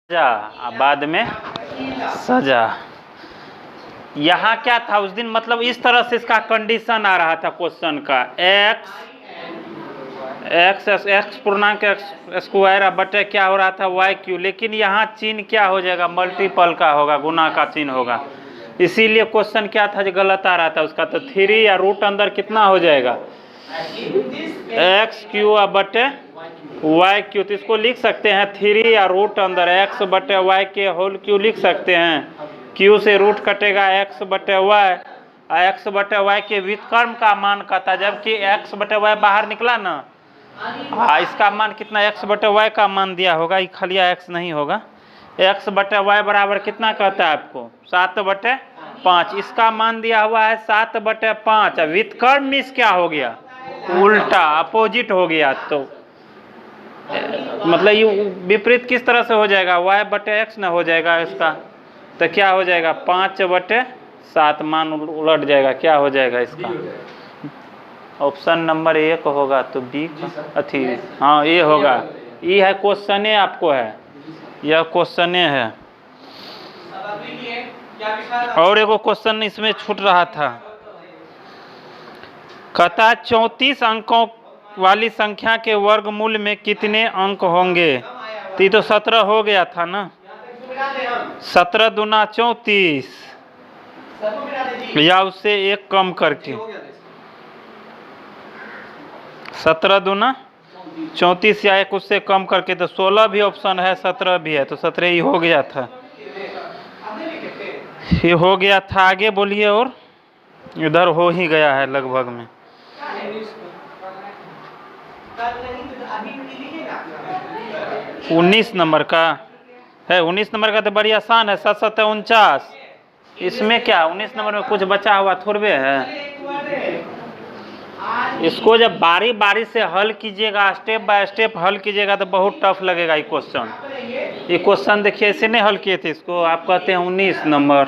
सजा, बाद में सजा। यहाँ क्या था उस दिन, मतलब इस तरह से इसका कंडीशन आ रहा था क्वेश्चन का, एक्स पूर्णांक एक्स स्क्वायर बटे क्या हो रहा था वाई क्यू, लेकिन यहाँ चिन्ह क्या हो जाएगा, मल्टीपल का होगा, गुना का चिन्ह होगा, इसीलिए क्वेश्चन क्या था जो गलत आ रहा था उसका। तो 3 या रूट अंदर कितना हो जाएगा, एक्स क्यू बटे वाई क्यू। तो इसको लिख सकते हैं 3 या रूट अंदर एक्स बटे वाई के होल क्यू लिख सकते हैं। क्यू से रूट कटेगा एक्स बटे वाई, और एक्स बटे वाई के व्युत्क्रम का मान कहता, जबकि एक्स बटे वाई बाहर निकला ना, इसका मान कितना, एक्स बटे वाई का मान दिया होगा, ये खलिया एक्स नहीं होगा। एक्स बटे वाई बराबर कितना कहता है आपको, 7/5। इसका मान दिया हुआ है 7/5। व्युत्क्रम मीन्स क्या हो गया, उल्टा, अपोजिट हो गया। तो मतलब ये विपरीत किस तरह से हो जाएगा, y बटे एक्स न हो जाएगा इसका। तो क्या हो जाएगा, 5/7 मान उलट जाएगा, क्या हो जाएगा इसका, ऑप्शन नंबर 1 होगा। तो बी अथी, हाँ ये होगा, ये है क्वेश्चन आपको है, यह क्वेश्चन है। और एगो क्वेश्चन इसमें छूट रहा था, कहता 34 अंकों वाली संख्या के वर्गमूल में कितने अंक होंगे। तो ये तो 17 हो गया था ना, 17 दूना 34, या उससे एक कम करके, 17 दूना 34 या एक उससे कम करके। तो 16 भी ऑप्शन है, 17 भी है, तो 17 ही हो गया था, ये हो गया था। आगे बोलिए, और इधर हो ही गया है लगभग में। 19 नंबर का है, 19 नंबर का तो बड़ी आसान है, 7 7 49। इसमें क्या 19 नंबर में कुछ बचा हुआ थोड़े है। इसको जब बारी बारी से हल कीजिएगा, स्टेप बाय स्टेप हल कीजिएगा, तो बहुत टफ लगेगा ये क्वेश्चन। ये क्वेश्चन देखिए ऐसे नहीं हल किए थे इसको, आप कहते हैं 19 नंबर,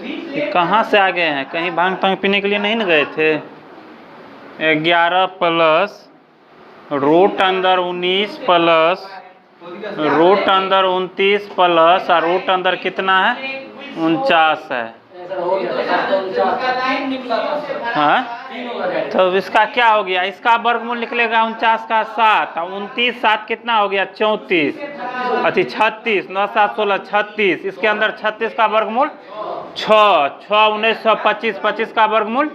ये कहाँ से आ गए हैं, कहीं भांग तांग पीने के लिए नहीं न गए थे। 11 प्लस रूट अंदर 19 प्लस रूट अंदर 29 प्लस, और रूट अंदर कितना है 49 है। हाँ, तो इसका क्या हो गया, इसका वर्गमूल निकलेगा 49 का 7, और 29 7 कितना हो गया 34, अथी 36, 9 7 16 36। इसके अंदर 36 का वर्गमूल 6, 6 19 25, 25 का वर्गमूल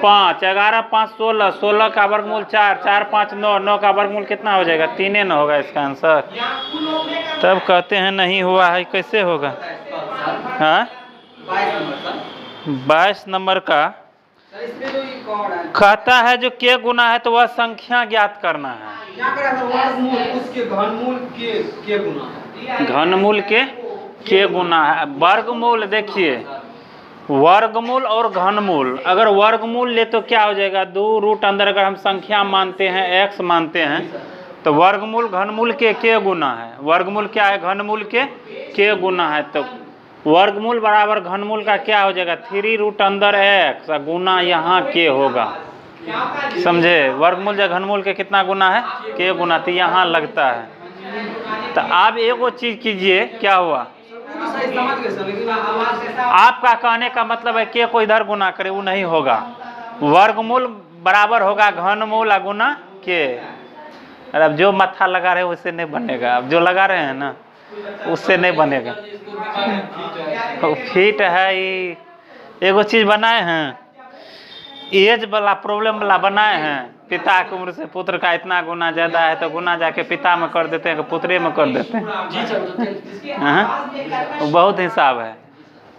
5, 11 5 16, 16 का वर्गमूल 4, 4 5 9, 9 का वर्गमूल कितना हो जाएगा 3 न होगा इसका आंसर। तब कहते हैं नहीं हुआ है, कैसे होगा। हाँ 22 नंबर का कहता है जो के गुना है तो वह संख्या ज्ञात करना है। घनमूल के गुना है। वर्गमूल देखिए, वर्गमूल और घनमूल, अगर वर्गमूल ले तो क्या हो जाएगा, 2 रूट अंदर अगर हम संख्या मानते हैं x मानते हैं, तो वर्गमूल घनमूल के गुना है। वर्गमूल क्या है, घनमूल के गुना है। तो वर्गमूल बराबर घनमूल का क्या हो जाएगा, 3 रूट अंदर x गुना यहाँ के होगा, समझे। वर्गमूल जो घनमूल के कितना गुना है, के गुना, तो यहाँ लगता है। तो आप एगो चीज कीजिए, क्या हुआ, आपका कहने का मतलब है के को इधर गुना करे, वो नहीं होगा। वर्गमूल बराबर होगा घनमूल गुना के। अरे अब जो मत्था लगा रहे हैं उससे नहीं बनेगा, अब जो लगा रहे हैं ना उससे नहीं बनेगा। तो फिट है ये, एगो चीज बनाए हैं, एज वाला प्रॉब्लम वाला बनाए हैं, पिता की उम्र से पुत्र का इतना गुना ज्यादा है, तो गुना जाके पिता में कर देते हैं, पुत्रे में कर देते हैं। हाँ? बहुत हिसाब है।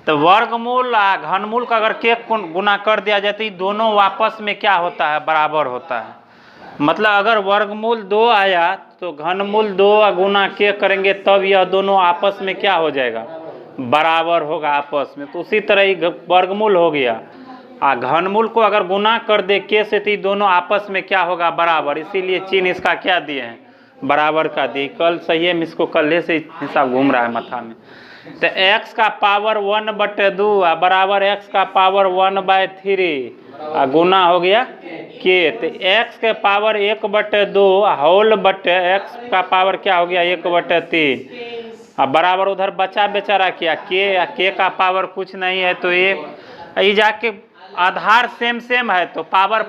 तो वर्गमूल घनमूल का अगर के गुना कर दिया जाए तो दोनों आपस में क्या होता है, बराबर होता है। मतलब अगर वर्गमूल 2 आया तो घनमूल 2 गुना के करेंगे, तब यह दोनों आपस में क्या हो जाएगा, बराबर होगा आपस में। तो उसी तरह ही वर्गमूल हो गया, घनमूल को अगर गुना कर दे के से, तो दोनों आपस में क्या होगा, बराबर। इसीलिए चिन्ह इसका क्या दिए हैं, बराबर का दिए। कल सही है, इसको कल से हिसाब घूम रहा है माथा में। तो x का पावर 1/2 बराबर x का पावर 1/3 गुना हो गया के। तो x के पावर 1/2 होल बटे x का पावर क्या हो गया 1/3, अब बराबर उधर बचा बेचारा क्या के का पावर कुछ नहीं है तो ये जाके आधार सेम सेम है तो पावर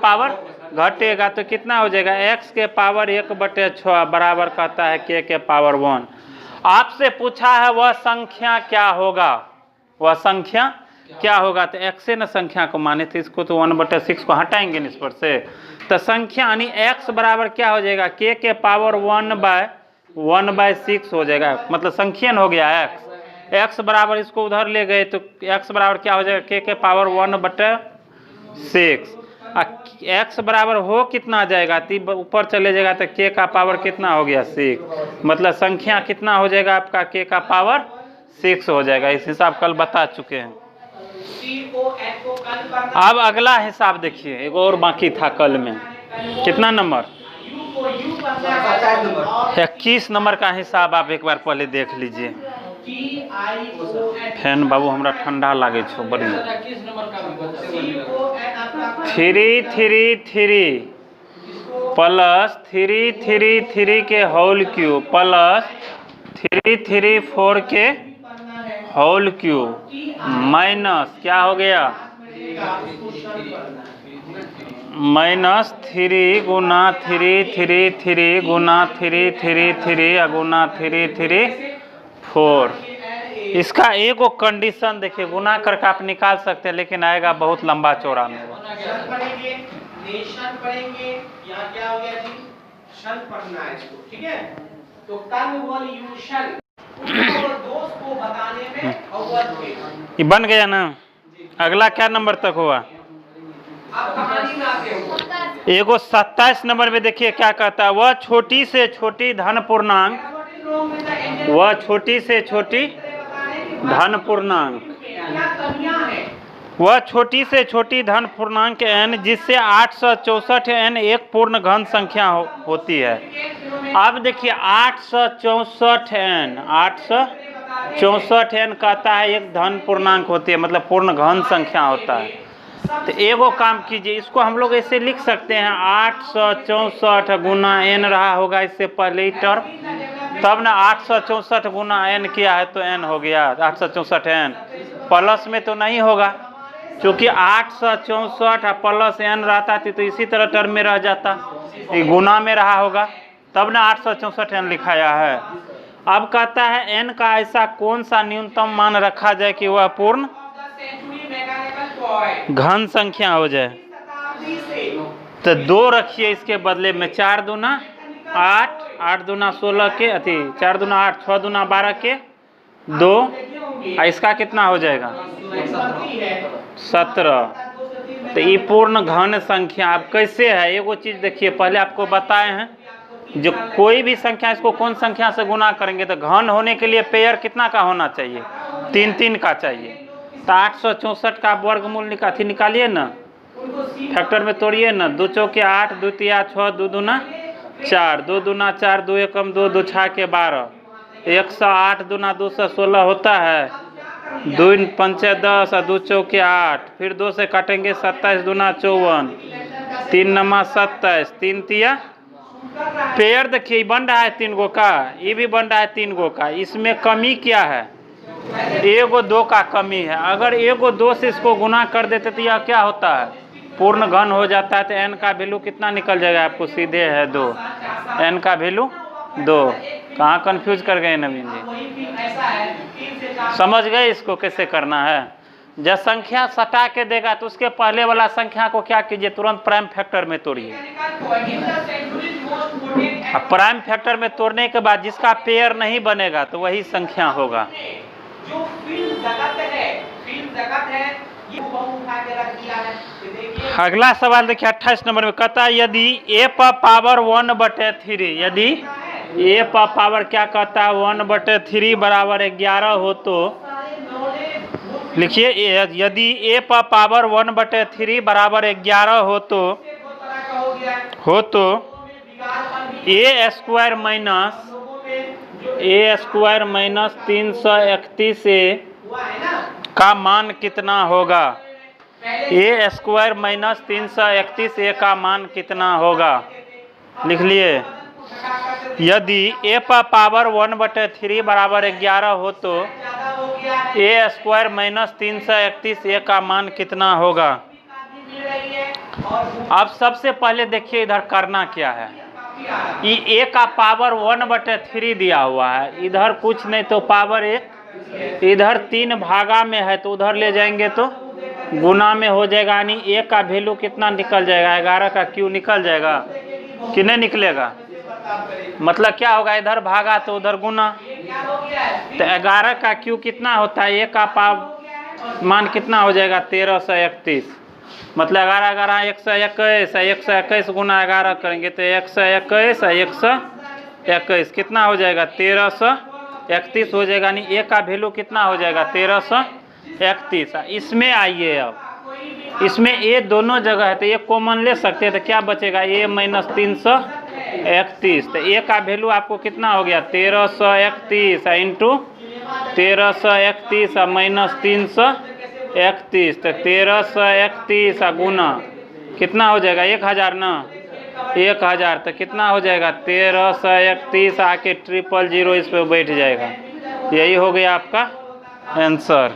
घटेगा तो कितना हो जाएगा x के पावर 1/6 बराबर कहता है के पावर 1। आपसे पूछा है वह संख्या क्या होगा, वह संख्या क्या होगा, तो x से न संख्या को माने थे, इसको तो 1/6 को हटाएंगे इस पर से, तो संख्या यानी x बराबर क्या हो जाएगा के पावर 1/6 हो जाएगा, मतलब संख्यन हो गया x बराबर इसको उधर ले गए तो x बराबर क्या हो जाएगा के पावर 1/6। x बराबर हो कितना जाएगा ऊपर चले जाएगा तो के का पावर कितना हो गया 6, मतलब संख्या कितना हो जाएगा आपका के का पावर 6 हो जाएगा। इस हिसाब कल बता चुके हैं। अब अगला हिसाब देखिए, एक और बाकी था कल में, कितना नंबर 21 नंबर का हिसाब आप एक बार पहले देख लीजिए। फैन बाबू हमरा ठंडा लागे छो बड़ी। 333 प्लस 333 के होल क्यूब प्लस 334 के होल क्यूब माइनस क्या हो गया -3 गुना 333 गुना 333 गुना 334। इसका एगो कंडीशन देखिए, गुना करके आप निकाल सकते हैं लेकिन आएगा बहुत लंबा चौड़ा में। ये बन गया ना। अगला क्या नंबर तक हुआ, एगो 27 नंबर में देखिए क्या कहता है, वह छोटी से छोटी धन पूर्णांक, वह छोटी से छोटी धन पूर्णांक, वह छोटी से छोटी धन पूर्णांक n जिससे 864 n एक पूर्ण घन संख्या होती है। अब देखिए 864 n कहता है एक धन पूर्णांक होती है, मतलब पूर्ण घन संख्या होता है। तो एगो काम कीजिए, इसको हम लोग ऐसे लिख सकते हैं 864 गुना n रहा होगा इससे पहले ही टर्म, तब ना 864 गुना n किया है तो n हो गया 864 n, प्लस में तो नहीं होगा क्योंकि 864 प्लस n रहता थी तो इसी तरह टर्म में रह जाता, ये गुना में रहा होगा तब ना 864 n लिखाया है। अब कहता है n का ऐसा कौन सा न्यूनतम मान रखा जाए कि वह पूर्ण घन संख्या हो जाए, तो 2 रखिए इसके बदले में, 4 दूना 8, 8 दूना 16 के 4 दूना 8, 6 दूना 12 के 2, इसका कितना हो जाएगा 17। तो ये पूर्ण घन संख्या अब कैसे है, एगो चीज देखिए, पहले आपको बताए हैं जो कोई भी संख्या इसको कौन संख्या से गुना करेंगे तो घन होने के लिए पेयर कितना का होना चाहिए, 3 का चाहिए। तो 864 का वर्गमूल निकालिए ना, फैक्टर में तोड़िए ना, 2 चौके 8, 2 तिया 6, 2 दूना 4, 2 दूना 4, 2 एकम 2, 2 छा के 12, 108 दूना 216 होता है, 2 पंचे 10 और 2 चौके 8, फिर 2 से काटेंगे 27 दूना 54, 3 नमा 27, 3 तिया पेयर देखिए बन रहा है 3 गो का, ये भी बन रहा है 3 गो का, इसमें कमी क्या है, एगो 2 का कमी है। अगर एगो 2 से इसको गुना कर देते तो यह क्या होता है पूर्ण घन हो जाता है। तो n का वैल्यू कितना निकल जाएगा आपको, सीधे है 2, n का वैल्यू 2। कहाँ कंफ्यूज कर गए नवीन जी, समझ गए इसको कैसे करना है। जब संख्या सटा के देगा तो उसके पहले वाला संख्या को क्या कीजिए, तुरंत प्राइम फैक्टर में तोड़िए। अब प्राइम फैक्टर में तोड़ने के बाद जिसका पेयर नहीं बनेगा तो वही संख्या होगा। अगला सवाल देखिए 28 नंबर में कहता है, यदि a पर पावर 1/3, यदि a पर पावर क्या कहता है 1/3 बराबर 11 हो तो लिखिए, यदि a पर पावर 1/3 बराबर 11 हो तो a स्क्वायर माइनस 331 का मान कितना होगा, a स्क्वायर माइनस 331 का मान कितना होगा, लिख लिए। यदि a पर पावर 1/3 बराबर 11 हो तो a² माइनस 331 a का मान कितना होगा। अब सबसे पहले देखिए इधर करना क्या है। ये a का पावर 1/3 दिया हुआ है, इधर कुछ नहीं तो पावर 1, इधर 3 भागा में है तो उधर ले जाएंगे तो गुना में हो जाएगा, यानी a का वैल्यू कितना निकल जाएगा, 11 का क्यू निकल जाएगा कि नहीं निकलेगा। मतलब क्या होगा, इधर भागा तो उधर गुना, तो 11 का क्यू कितना होता है, a का मान कितना हो जाएगा 1331। मतलब 11 11 121, 121 गुना 11 करेंगे तो 121 121 कितना हो जाएगा 1331 हो जाएगा, यानी a का वैल्यू कितना हो जाएगा 1331। इसमें आइए, अब इसमें a दोनों जगह है तो ये कॉमन ले सकते हैं, तो क्या बचेगा a माइनस 331, तो a का वैल्यू आपको कितना हो गया 1331 इंटू 1331 माइनस 331, तो 1331 गुना कितना हो जाएगा 1000 ना, 1000, तो कितना हो जाएगा 1331 आके 000 इस पे बैठ जाएगा। यही हो गया आपका आंसर,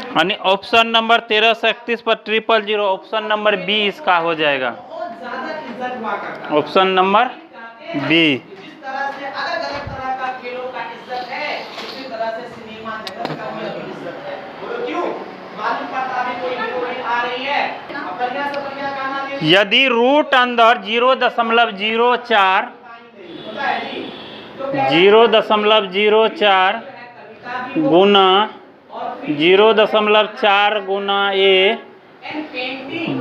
यानी ऑप्शन नंबर 1331 पर 000 ऑप्शन नंबर बी इसका हो जाएगा, ऑप्शन नंबर बी। यदि रूट अंदर 0.04 गुना 0.4 गुना a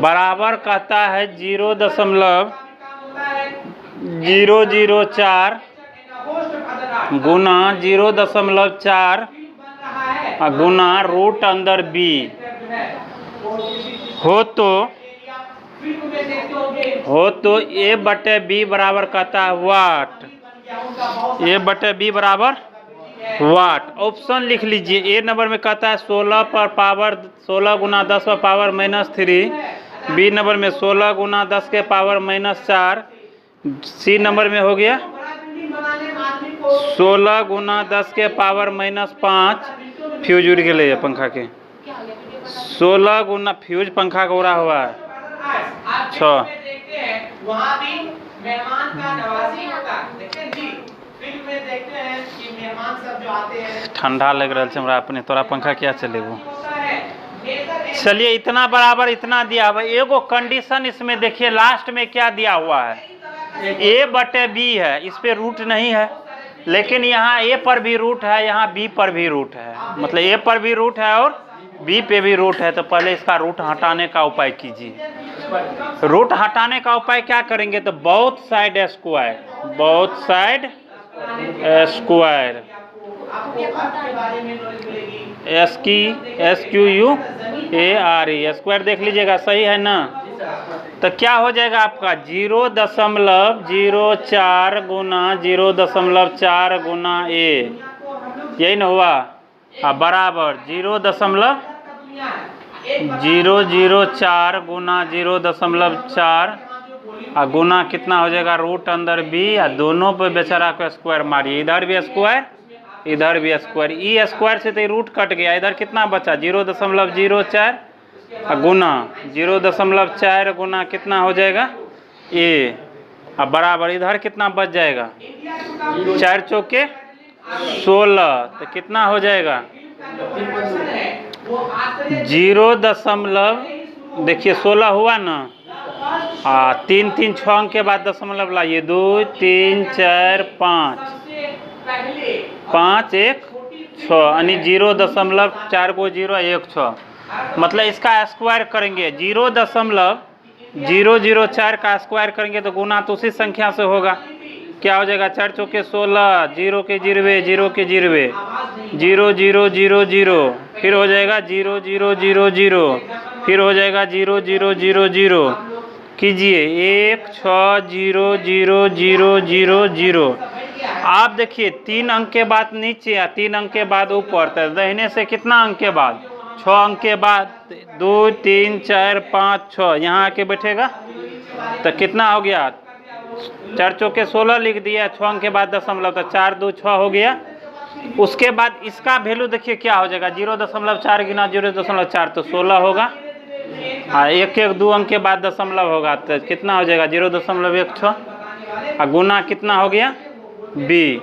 बराबर कहता है 0.004 गुना 0.4 गुना रूट अंदर b हो तो a/b बराबर कहता है वाट, a/b बराबर वाट। ऑप्शन लिख लीजिए, ए नंबर में कहता है 16 पर पावर 16 गुना 10 पर पावर -3, बी नंबर में 16 गुना 10 के पावर -4, सी नंबर में हो गया 16 गुना 10 के पावर -5, फ्यूज उड़ गए पंखा के, 16 गुना फ्यूज पंखा का उड़ा हुआ है 6। ठंडा लग रहा है हमरा अपने, तोरा पंखा क्या चलेगो। चलिए इतना बराबर इतना दिया हुआ, एगो कंडीशन इसमें देखिए लास्ट में क्या दिया हुआ है, a/b है, इस पे रूट नहीं है, लेकिन यहाँ a पर भी रूट है, यहाँ b पर भी रूट है, मतलब a पर भी रूट है और b पे भी रूट है। तो पहले इसका रूट हटाने का उपाय कीजिए। रूट हटाने का उपाय क्या करेंगे, तो both side square, both side square, SQUARE square देख लीजिएगा, सही है ना। तो क्या हो जाएगा आपका 0.04 गुना 0.4 गुना a, यही ना हुआ, बराबर 0.004 गुना 0.4 गुना कितना हो जाएगा रूट अंदर b, दोनों पे बेचारा को स्क्वायर मारिए, इधर भी स्क्वायर इधर भी स्क्वायर, ई स्क्वायर से तो रूट कट गया, इधर कितना बचा 0.04 गुना 0.4 गुना कितना हो जाएगा a, अब बराबर इधर कितना बच जाएगा 4 चौके 16, तो कितना हो जाएगा 0. देखिए 16 हुआ ना, 3 3 6 अंक के बाद दशमलव लाइए, 2 3 4 5 5 1 6, यानी 0.4 को 0 1 6, मतलब इसका स्क्वायर करेंगे 0.004 का स्क्वायर करेंगे तो गुना तो उसी संख्या से होगा, क्या हो जाएगा 4 चौके 16, 0 के 0 0 के 0 0 0 0 0, फिर हो जाएगा 0 0 0 0, फिर हो जाएगा 0 0 0 0, कीजिए 1 6 0 0 0 0 0। आप देखिए 3 अंक के बाद नीचे या 3 अंक के बाद ऊपर, तो दाहिने से कितना अंक के बाद 6 अंक के बाद 2 3 4 5 6 यहाँ आके बैठेगा, तो कितना हो गया 4 चौके 16 लिख दिया, 6 अंक के बाद दशमलव, तो 4 2 6 हो गया। उसके बाद इसका वैल्यू देखिए क्या हो जाएगा, 0.4 गुना 0.4 तो 16 होगा। हाँ, 1 1 2 अंक के बाद दशमलव होगा तो कितना हो जाएगा 0.16 और गुना कितना हो गया b।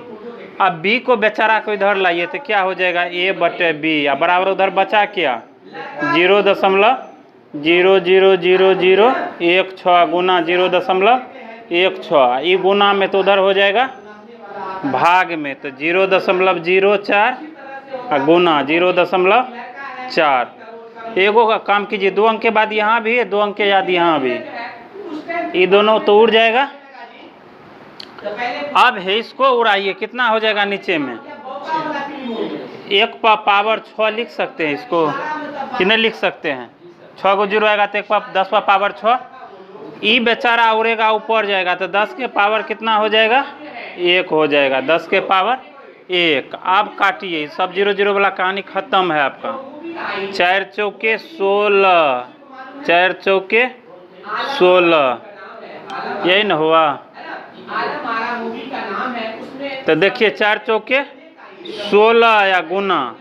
अब b को बेचारा को इधर लाइए तो क्या हो जाएगा a/b और बराबर उधर बचा क्या 0.000016 गुना 0.16 ये गुना में तो उधर हो जाएगा भाग में, तो 0.04 और गुना 0.4। एगो का काम कीजिए, 2 अंक के बाद यहाँ भी है, 2 अंक के बाद यहाँ भी, ये दोनों तो उड़ जाएगा। अब है इसको उड़ाइए, कितना हो जाएगा नीचे में 1 पावर 6 लिख सकते हैं इसको कि नहीं लिख सकते हैं। 6 को 0 आएगा तो 10 पावर 6, ई बेचारा उड़ेगा ऊपर जाएगा तो 10 के पावर कितना हो जाएगा 1 हो जाएगा, 10 के पावर 1। अब काटिए, सब 0 0 वाला कहानी खत्म है आपका। 4 चौके 16, 4 चौके 16, यही न हुआ। तो देखिए 4 चौके 16 या गुना।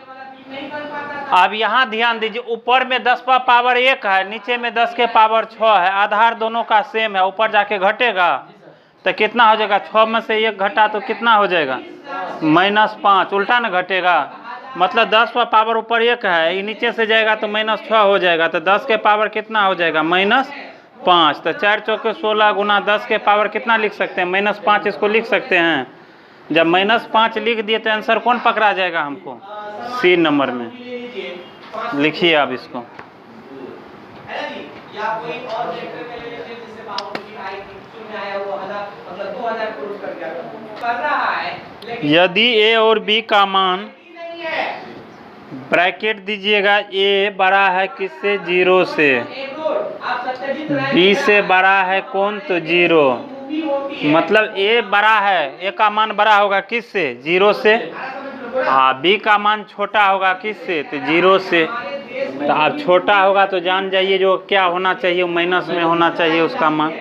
अब यहाँ ध्यान दीजिए, ऊपर में 10 का पावर 1 है, नीचे में 10 के पावर 6 है, आधार दोनों का सेम है, ऊपर जाके घटेगा तो कितना हो जाएगा 6 में से 1 घटा तो कितना हो जाएगा -5, उल्टा न घटेगा, मतलब 10 का पावर ऊपर 1 है, ये नीचे से जाएगा तो -6 हो जाएगा, तो 10 के पावर कितना हो जाएगा -5। तो 4 चौके 16 गुना 10 के पावर कितना लिख सकते हैं -5, इसको लिख सकते हैं। जब -5 लिख दिए तो आंसर कौन पकड़ा जाएगा हमको सी नंबर में। लिखिए आप इसको। यदि a और b का मान, ब्रैकेट दीजिएगा, a बड़ा है किससे 0 से, b से बड़ा है कौन तो 0, मतलब a बड़ा है, a का मान बड़ा होगा किससे 0 से, हाँ b का मान छोटा होगा किससे तो 0 से। तो अब छोटा होगा तो जान जाइए जो क्या होना चाहिए माइनस में होना चाहिए उसका मान,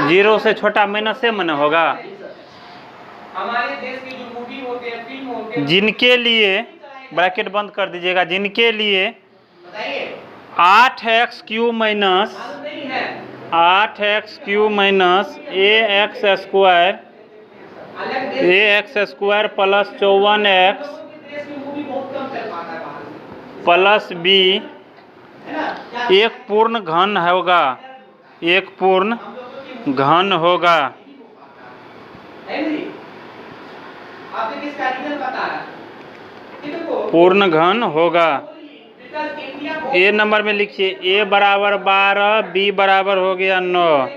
0 से छोटा माइनस से मन होगा। हमारे देश की जो मूवी होते हैं, फिल्म होते हैं, जिनके लिए ब्रैकेट बंद कर दीजिएगा, जिनके लिए 8x³ minus 8x³ minus ax² plus 54x plus b एक पूर्ण घन होगा, एक पूर्ण घन होगा। पूर्ण घन होगा। ए नंबर में लिखिए, ए बराबर 12, बी बराबर हो गया 9,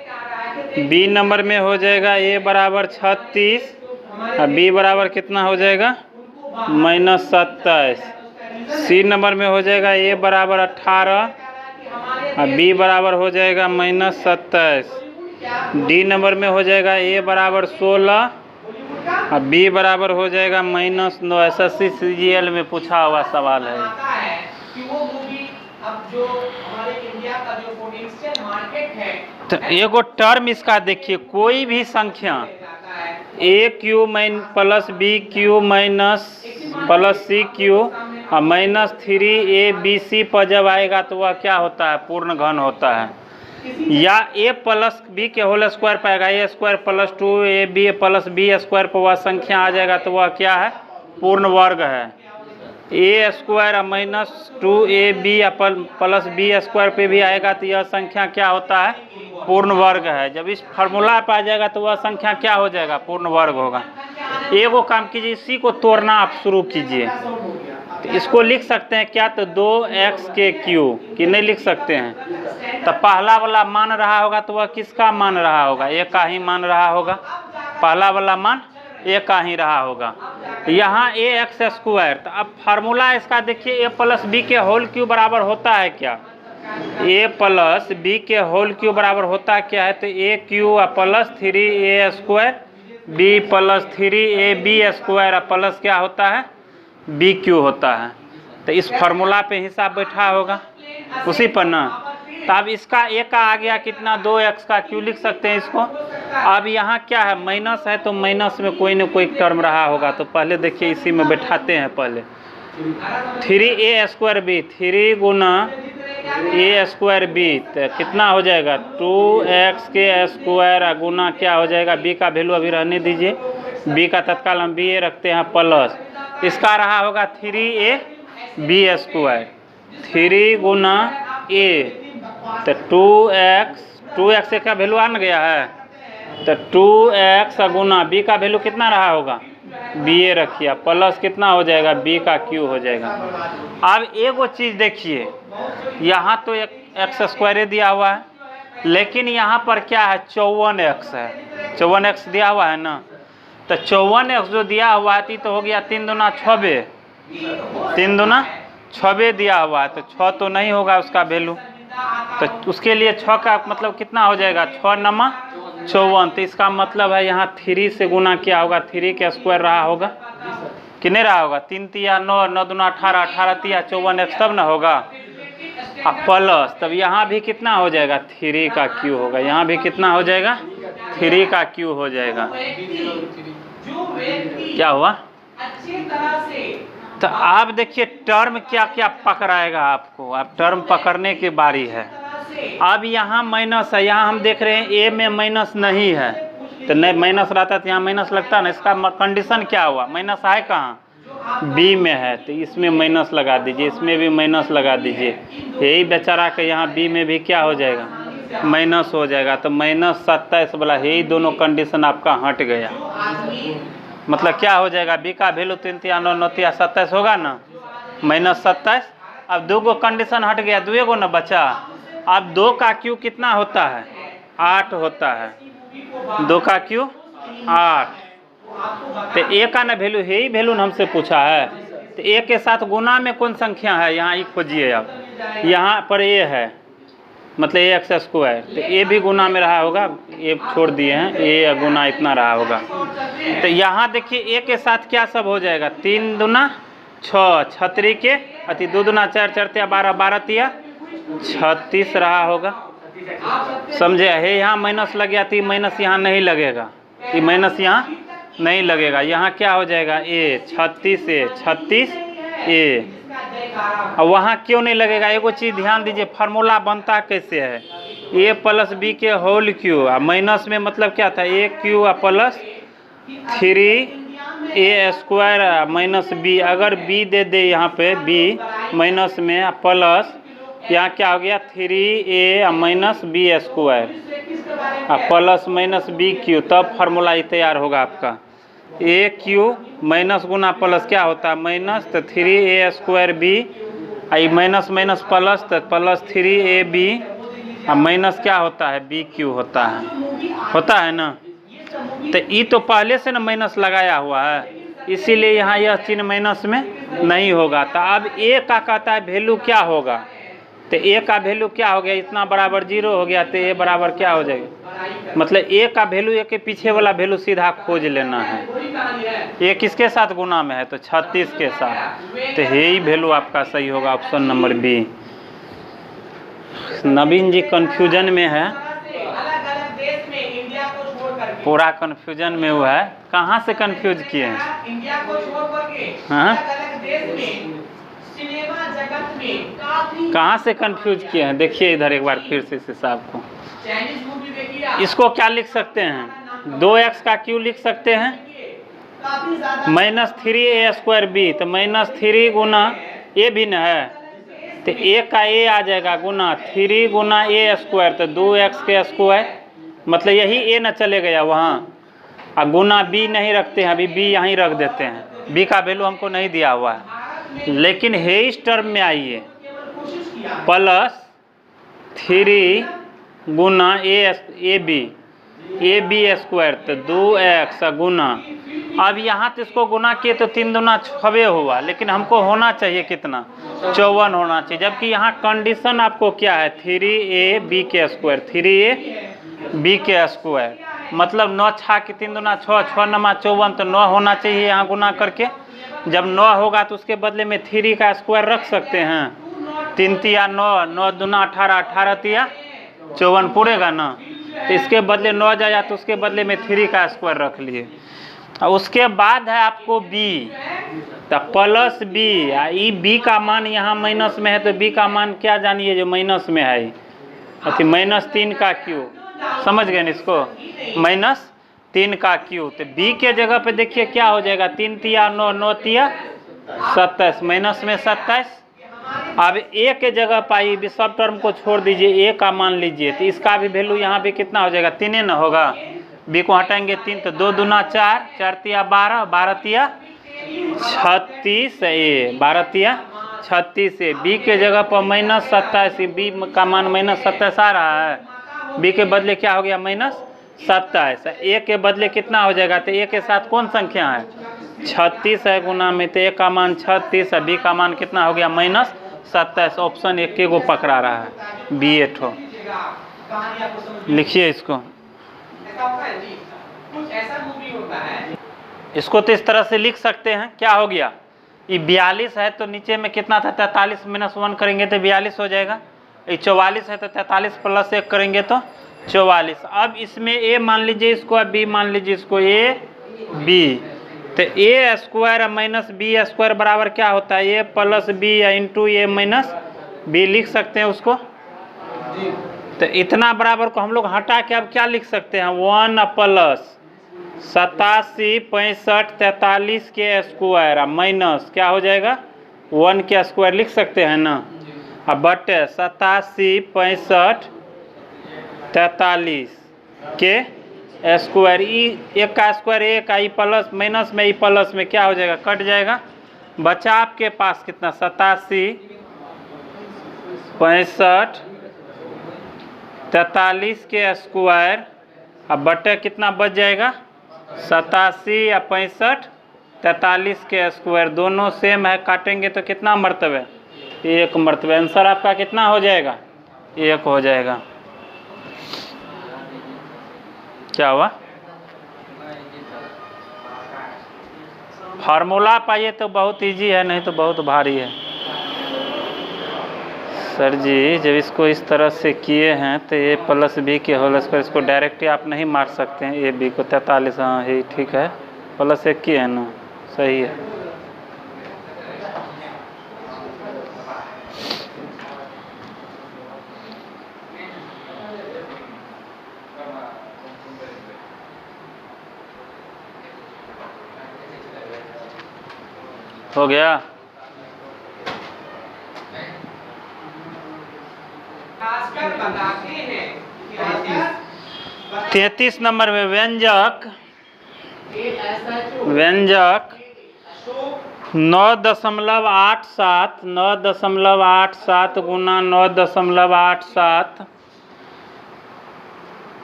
बी नंबर में हो जाएगा ए बराबर 36 और बी बराबर कितना हो जाएगा -27। सी नंबर में हो जाएगा ए बराबर 18 और बी बराबर हो जाएगा -27। डी नंबर में हो जाएगा ए बराबर 16 और बी बराबर हो जाएगा -9। एसएससी सीजीएल में पूछा हुआ सवाल है। तो एगो टर्म इसका देखिए, कोई भी संख्या a³ plus b³ minus plus c³ और -3abc पर जब आएगा तो वह क्या होता है पूर्ण घन होता है। या a प्लस b के होल स्क्वायर पाएगा, a² plus 2ab plus b² पर वह संख्या आ जाएगा तो वह क्या है पूर्ण वर्ग है। a² minus 2ab plus b² पे भी आएगा तो यह संख्या क्या होता है पूर्ण वर्ग है। जब इस फार्मूला पे आ जाएगा तो वह संख्या क्या हो जाएगा पूर्ण वर्ग होगा। एगो काम कीजिए, इसी को तोड़ना आप शुरू कीजिए। तो इसको लिख सकते हैं क्या तो 2x³ कि नहीं लिख सकते हैं। तो पहला वाला मान रहा होगा तो वह किसका मान रहा होगा, a का ही मान रहा होगा। पहला वाला मान a का ही रहा होगा। यहाँ ax²। तो अब फार्मूला इसका देखिए, a प्लस b के होल क्यूब बराबर होता है क्या, a प्लस b के होल क्यूब बराबर होता क्या है तो a³ plus 3a² b plus 3ab² plus क्या होता है b³ होता है। तो इस फार्मूला पे हिसाब बैठा होगा उसी पर ना। तो अब इसका ए का आ गया कितना 2x का क्यू लिख सकते हैं इसको। अब यहाँ क्या है माइनस है तो माइनस में कोई न कोई टर्म रहा होगा, तो पहले देखिए इसी में बैठाते हैं पहले 3a² b 3 गुना a² b तो कितना हो जाएगा 2x के स्क्वायर गुना क्या हो जाएगा b का वैल्यू अभी रहने दीजिए, b का तत्काल हम b रखते हैं प्लस इसका रहा होगा 3ab² 3 गुना a तो 2x का वैल्यू आ न गया है तो 2x गुना b का वैल्यू कितना रहा होगा b रखिए प्लस कितना हो जाएगा b का q हो जाएगा। अब एगो चीज़ देखिए यहाँ तो एक x² दिया हुआ है, लेकिन यहाँ पर क्या है 54x है, 54x दिया हुआ है ना, तो 54x जो दिया हुआ है तो हो गया 3 दूना 6, 3 दूना 6 दिया हुआ है तो 6 तो नहीं होगा उसका वैल्यू, तो उसके लिए 6 का मतलब कितना हो जाएगा 6 नमा 54, तो इसका मतलब है यहाँ 3 से गुना क्या होगा 3 के स्क्वायर रहा होगा कि नहीं रहा होगा, 3 तिया 9, 9 दूना 18, 18 तिया 54x तब ना होगा प्लस तब यहाँ भी कितना हो जाएगा 3 का क्यू होगा, यहाँ भी कितना हो जाएगा 3 का क्यू हो जाएगा। क्या हुआ तो आप देखिए टर्म क्या क्या पकड़ाएगा आपको, अब टर्म पकड़ने की बारी है। अब यहाँ माइनस है, यहाँ हम देख रहे हैं ए में माइनस नहीं है, तो नहीं माइनस रहता तो यहाँ माइनस लगता ना, इसका कंडीशन क्या हुआ माइनस है कहाँ बी में है तो इसमें माइनस लगा दीजिए, इसमें भी माइनस लगा दीजिए, यही बेचारा के यहाँ बी में भी क्या हो जाएगा माइनस हो जाएगा, तो -27 वाला यही दोनों कंडीशन आपका हट गया। मतलब क्या हो जाएगा बी का वैल्यू 3 तिया 9, 9 तिया 27 होगा ना -27। अब 2 गो कंडीशन हट गया, 2 गो ना बचा। अब 2 का क्यू कितना होता है 8 होता है, 2 का क्यू 8, तो ए का ना वैल्यू है ही वैल्यू हमसे पूछा है, तो ए के साथ गुना में कौन संख्या है यहाँ ये खोजिए। अब यहाँ पर ए है मतलब ax², तो ए भी गुना में रहा होगा, ए छोड़ दिए हैं, ए गुना इतना रहा होगा। तो यहाँ देखिए ए के साथ क्या सब हो जाएगा 3 दूना 6, 36 के अति 2 दूना 4, 4 तिया 12, 12 तिया 36 रहा होगा, समझे है। यहाँ माइनस लग गया तो माइनस यहाँ नहीं लगेगा, ये माइनस यहाँ नहीं लगेगा, यहाँ क्या हो जाएगा ए 36 ए 36 ए। और वहाँ क्यों नहीं लगेगा, एगो चीज़ ध्यान दीजिए फार्मूला बनता कैसे है ए प्लस बी के होल क्यू, माइनस में मतलब क्या था A cube plus 3a² minus B, अगर बी दे दे यहाँ पे बी माइनस में प्लस यहाँ क्या हो गया 3a minus b² plus minus B cube, तब फार्मूला ये तैयार होगा आपका ए क्यू माइनस गुना प्लस क्या होता है माइनस, तो 3a² b आई माइनस माइनस प्लस तो प्लस 3ab माइनस क्या होता है बी क्यू होता है ना। तो ई तो पहले से ना माइनस लगाया हुआ है, इसीलिए यहाँ यह चिन्ह माइनस में नहीं होगा। तो अब ए का कहता है वैल्यू क्या होगा, तो ए का वैल्यू क्या हो गया इतना बराबर 0 हो गया, तो ए बराबर क्या हो जाएगा मतलब ए का वैल्यू ए के पीछे वाला वैल्यू सीधा खोज लेना है। ए किसके साथ गुना में है तो 36 के साथ, तो यही वैल्यू आपका सही होगा ऑप्शन नंबर बी। नवीन जी कंफ्यूजन में है, पूरा कंफ्यूजन में हुआ है, कहाँ से कंफ्यूज किए हैं इंडिया को छोड़ करके हाँ अलग देश में सिनेमा जगत में काफी कहाँ से कंफ्यूज किए हैं, देखिए इधर एक बार फिर से इस हिसाब को। चाइनीज मूवी देखिए, इसको क्या लिख सकते हैं 2x का क्यू लिख सकते हैं काफी ज्यादा -3a² b, तो -3 गुना ए भी न है तो ए का ए आ जाएगा गुना 3 गुना a², तो 2x के स्क्वायर, मतलब यही ए न चले गया वहाँ, और गुना बी नहीं रखते हैं, अभी बी यहीं रख देते हैं, बी का वैल्यू हमको नहीं दिया हुआ है, लेकिन है इस टर्म में आइए प्लस 3 गुना ए बी स्क्वायर, तो 2x गुना, अब यहाँ तो इसको गुना किए तो 3 दूना 6 हुआ, लेकिन हमको होना चाहिए कितना 54 होना चाहिए, जबकि यहाँ कंडीशन आपको क्या है 3ab के स्क्वायर, 3ab के स्क्वायर, मतलब 9 6 की 3 दूना 6, 6 नमा 54, तो 9 होना चाहिए यहाँ गुना करके। जब 9 होगा तो उसके बदले में 3 का स्क्वायर रख सकते हैं, 3 तिया 9, 9 दूना 18, 18 तिया 54 पूरेगा ना। तो इसके बदले 9 जाया तो उसके बदले में 3 का स्क्वायर रख लिए। और उसके बाद है आपको b, तो प्लस b। ई b का मान यहाँ माइनस में है तो b का मान क्या जानिए जो माइनस में है, अथी -3 का क्यूब। समझ गए ना इसको, -3 का क्यूब। तो b के जगह पे देखिए क्या हो जाएगा, 3 तिया 9, 9 तिया 27, माइनस में 27। अब a के जगह पाई भी सब टर्म को छोड़ दीजिए, a का मान लीजिए, तो इसका भी वैल्यू यहाँ पे कितना हो जाएगा, 3 ना होगा। b को हटाएंगे 3, तो 2 दूना 4, 4 तिया 12, 12 तिया 36 a, 12 तिया 36 a। b के जगह पर -27, b का मान -27 आ रहा है, b के बदले क्या हो गया -27। a के बदले कितना हो जाएगा, तो a के साथ कौन संख्या है 36 है गुना में, तो a का मान 36 है, b का मान कितना हो गया -27। ऑप्शन 1 को पकड़ा रहा है, बी एठो। लिखिए इसको, कुछ ऐसा मूवी होता है। इसको तो इस तरह से लिख सकते हैं। क्या हो गया, ये 42 है तो नीचे में कितना था 43 - 1 करेंगे तो 42 हो जाएगा। ये 44 है तो 43 + 1 करेंगे तो 44। अब इसमें a मान लीजिए इसको, अब b मान लीजिए इसको, a b। तो a स्क्वायर -b स्क्वायर बराबर क्या होता है, a + b into a - b लिख सकते हैं उसको। तो इतना बराबर को हम लोग हटा के अब क्या लिख सकते हैं, 1 + 87, 65, 43 के स्क्वायर माइनस क्या हो जाएगा 1 के स्क्वायर लिख सकते हैं ना। अब बटे 87, 65, 43 के स्क्वायर, एक का स्क्वायर एक, आई प्लस माइनस में ई प्लस में क्या हो जाएगा, कट जाएगा। बचा आपके पास कितना 87, 65, 43 के स्क्वायर। अब बटे कितना बच जाएगा 87 या 65, 43 के स्क्वायर, दोनों सेम है, काटेंगे तो कितना मर्तबे 1 मर्तबे। आंसर आपका कितना हो जाएगा 1 हो जाएगा। क्या हुआ, फार्मूला पाइए तो बहुत इजी है, नहीं तो बहुत भारी है। सर जी जब इसको इस तरह से किए हैं तो a + b के होल स्क्वायर, इसको डायरेक्टली आप नहीं मार सकते हैं, a b को 43, हाँ यही ठीक है, +1 की है ना, सही है। हो गया। खासकर बताते हैं 33 नंबर में व्यंजक 9.87, 9.87 गुना 9.87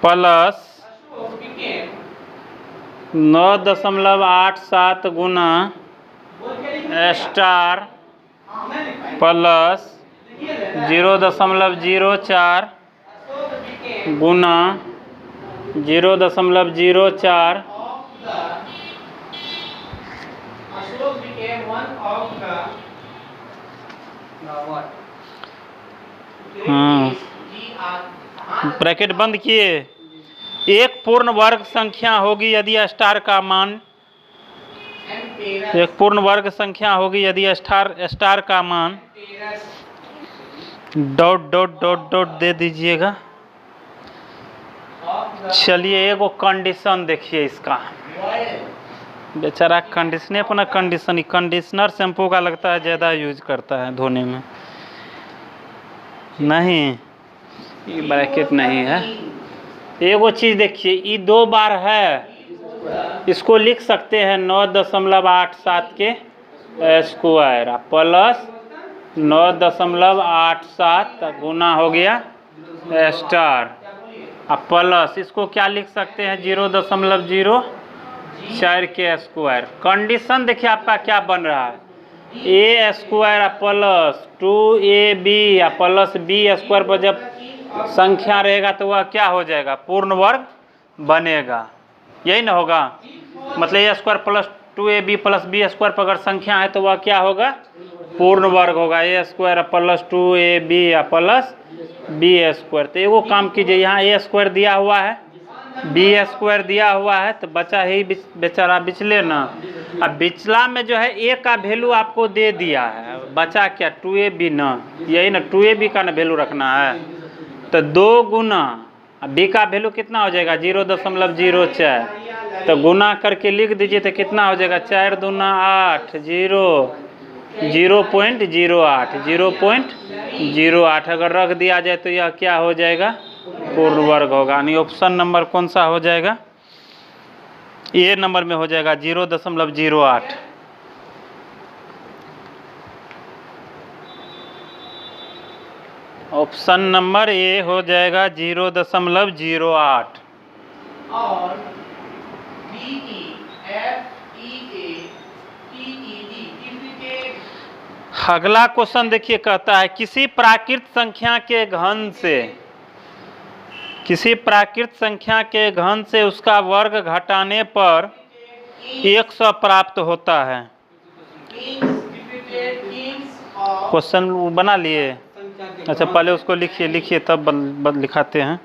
प्लस 9.87 गुना स्टार प्लस 0.04 गुना 0.04 ब्रैकेट बंद किए। एक पूर्ण वर्ग संख्या होगी यदि स्टार का मान, एक पूर्ण वर्ग संख्या होगी यदि स्टार का मान डॉट डॉट डॉट डॉट दे दीजिएगा। चलिए एगो कंडीशन देखिए इसका, बेचारा कंडीशनर अपना कंडीशनर शैम्पू का लगता है ज़्यादा यूज करता है धोने में। नहीं ये ब्रैकेट नहीं है। एगो चीज़ देखिए, ये 2 बार है, इसको लिख सकते हैं 9.87 के स्क्वायर प्लस 9.87 गुना हो गया स्टार प्लस इसको क्या लिख सकते हैं 0.04 के स्क्वायर। कंडीशन देखिए आपका क्या बन रहा है, a square plus 2ab plus b square पर जब संख्या रहेगा तो वह क्या हो जाएगा, पूर्ण वर्ग बनेगा, यही ना होगा। मतलब a square plus 2ab plus b square पर अगर संख्या है तो वह क्या होगा, पूर्ण वर्ग होगा A square plus 2ab plus B square. तो एगो काम कीजिए, यहाँ ए स्क्वायर दिया हुआ है, बी स्क्वायर दिया हुआ है, तो बचा ही बेचारा बिचले ना। अब बिचला में जो है ए का वैल्यू आपको दे दिया है, बचा क्या 2ab ना, यही ना 2ab का ना वैल्यू रखना है। तो 2 गुना बी का वैल्यू कितना हो जाएगा 0.04, तो गुना करके लिख दीजिए तो कितना हो जाएगा 4 दूना 8 0.08 अगर रख दिया जाए तो यह क्या हो जाएगा पूर्ण वर्ग होगा। यानी ऑप्शन नंबर कौन सा हो जाएगा, ए नंबर में हो जाएगा 0.08। ऑप्शन नंबर ए हो जाएगा 0.08। और DE, FEA, TED किसी के अगला क्वेश्चन देखिए, कहता है किसी प्राकृत संख्या के घन से उसका वर्ग घटाने पर 100 प्राप्त होता है। क्वेश्चन बना लिए? अच्छा पहले उसको लिखिए तब लिखाते हैं।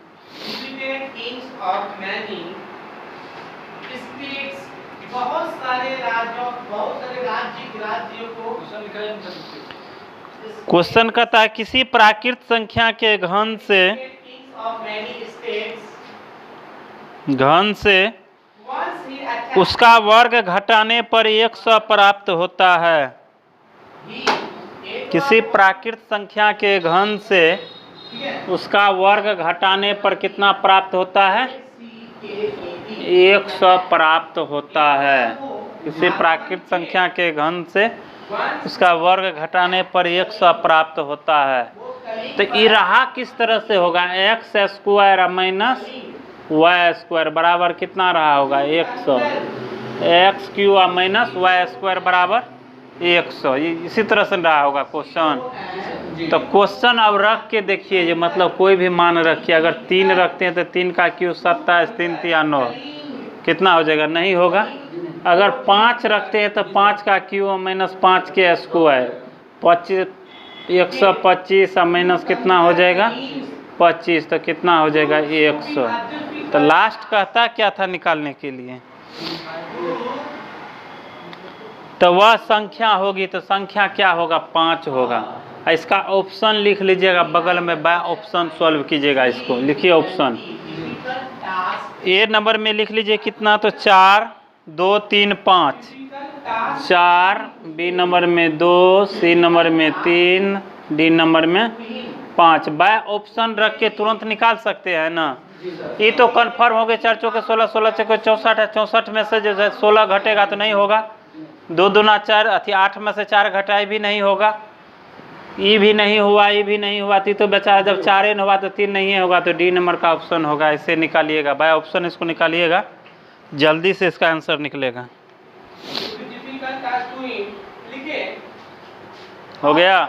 बहुत सारे राज्यों को क्वेश्चन कहता है किसी प्राकृत संख्या के घन से उसका वर्ग घटाने पर 100 प्राप्त होता है। किसी प्राकृत संख्या के घन से उसका वर्ग घटाने पर कितना प्राप्त होता है 100 प्राप्त होता है। किसी प्राकृत संख्या के घन से उसका वर्ग घटाने पर 100 प्राप्त होता है। तो ये रहा किस तरह से होगा, X square minus Y square बराबर कितना रहा होगा 100, X cube minus Y square बराबर 100, इसी तरह से रहा होगा क्वेश्चन। तो क्वेश्चन अब रख के देखिए, जो मतलब कोई भी मान रखिए, अगर 3 रखते हैं तो 3 का क्यू 27, 3 3 9 कितना हो जाएगा, नहीं होगा। अगर 5 रखते हैं तो 5 का क्यू माइनस 5 के स्क्वायर 25, 125 माइनस कितना हो जाएगा 25, तो कितना हो जाएगा 100। तो लास्ट कहता क्या था निकालने के लिए, तो वह संख्या होगी, तो संख्या क्या होगा 5 होगा। इसका ऑप्शन लिख लीजिएगा बगल में, बाय ऑप्शन सॉल्व कीजिएगा। इसको लिखिए ऑप्शन ए नंबर में लिख लीजिए कितना, तो 4 2 3 5 4, बी नंबर में 2, सी नंबर में 3, डी नंबर में 5। बाय ऑप्शन रख के तुरंत निकाल सकते हैं ना। ये तो कन्फर्म हो गए 4 चौके 16, 16 चौके 64 है, 64 में से जो 16 घटेगा तो नहीं होगा, 2 दूना 4 अथी 8 में से 4 घटाए भी नहीं होगा, ये भी नहीं हुआ, ये भी नहीं हुआ, तो बेचारा जब 4 हुआ तो 3 नहीं होगा, तो डी नंबर का ऑप्शन होगा। इसे निकालिएगा, बाय ऑप्शन इसको निकालिएगा, जल्दी से इसका आंसर निकलेगा। हो गया।